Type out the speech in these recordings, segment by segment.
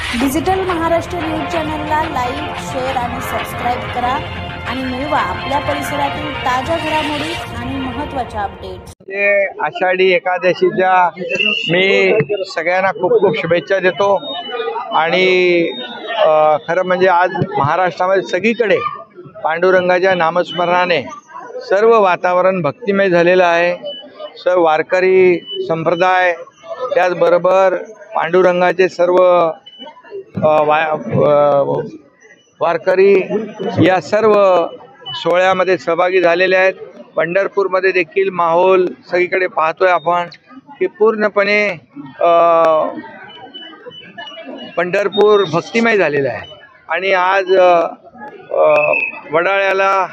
Digital Maharashtra news चॅनलला like, share आणि subscribe करा आणि मिळवा आपल्या परिसरातील ताज्या घडामोडी आणि महत्त्वाच्या अपडेट्स। आषाढी एकादशीच्या मी सगळ्यांना खूप खूप शुभेच्छा देतो। आणि खरं म्हणजे आज महाराष्ट्रामध्ये सगळीकडे पांडुरंगाच्या नामस्मरणाने सर्व वातावरण भक्तिमय झालेलं आहे। सर्व वारकरी संप्रदाय, त्याचबरोबर पांडुरंगाचे सर्व वारकरी या सर्व सोहळ्यामध्ये सहभागी झालेले आहेत। पंढरपूरमध्ये देखील माहोल सगळीकडे पाहतोय आपण की पूर्णपणे पंढरपूर भक्तिमय झालेलं आहे। आणि आज वडाळ्याला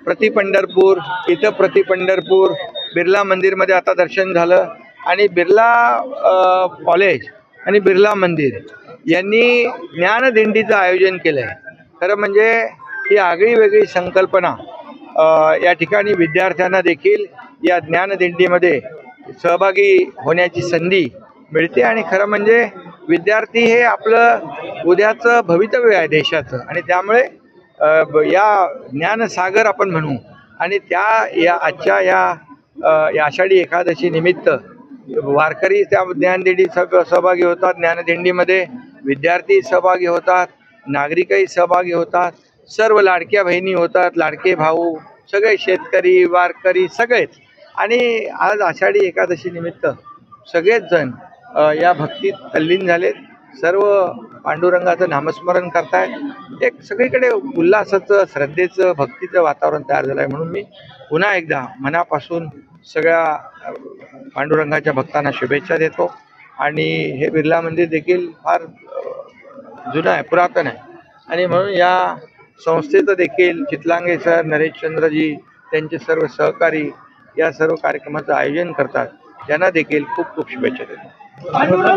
प्रति पंढरपूर, इथं प्रति पंढरपूर, बिर्ला मंदिरमध्ये आता दर्शन झालं। आणि बिर्ला कॉलेज आणि बिर्ला मंदिर यांनी ज्ञानदिंडीचं आयोजन केलं आहे। खरं म्हणजे ही आगळी वेगळी संकल्पना या ठिकाणी विद्यार्थ्यांना देखील या ज्ञानदिंडीमध्ये सहभागी होण्याची संधी मिळते। आणि खरं म्हणजे विद्यार्थी हे आपलं उद्याचं भवितव्य आहे देशाचं, आणि त्यामुळे या ज्ञानसागर आपण म्हणू। आणि या आजच्या या आषाढी एकादशी निमित्त वारकरी त्या ज्ञानदिंडीत सहभागी होतात, ज्ञानदिंडीमध्ये विद्यार्थी सहभागी होतात, नागरिकही सहभागी होतात, सर्व लाडक्या बहिणी होतात, लाडके भाऊ, सगळे शेतकरी, वारकरी सगळेच। आणि आज आषाढी एकादशी निमित्त सगळेच जण या भक्तीत तल्लीन झालेत, सर्व पांडुरंगाचं नामस्मरण करतायत। एक सगळीकडे उल्हासाचं, श्रद्धेचं, भक्तीचं वातावरण तयार झालं आहे। म्हणून मी पुन्हा एकदा मनापासून सगळ्या पांडुरंगाच्या भक्तांना शुभेच्छा देतो। आणि हे बिर्ला मंदिर देखील फार जुनं आहे, पुरातन आहे, आणि म्हणून या संस्थेचं देखील चितलांगे सर, नरेशचंद्रजी, त्यांचे सर्व सहकारी या सर्व कार्यक्रमाचं आयोजन करतात, त्यांना देखील खूप खूप शुभेच्छा देतो।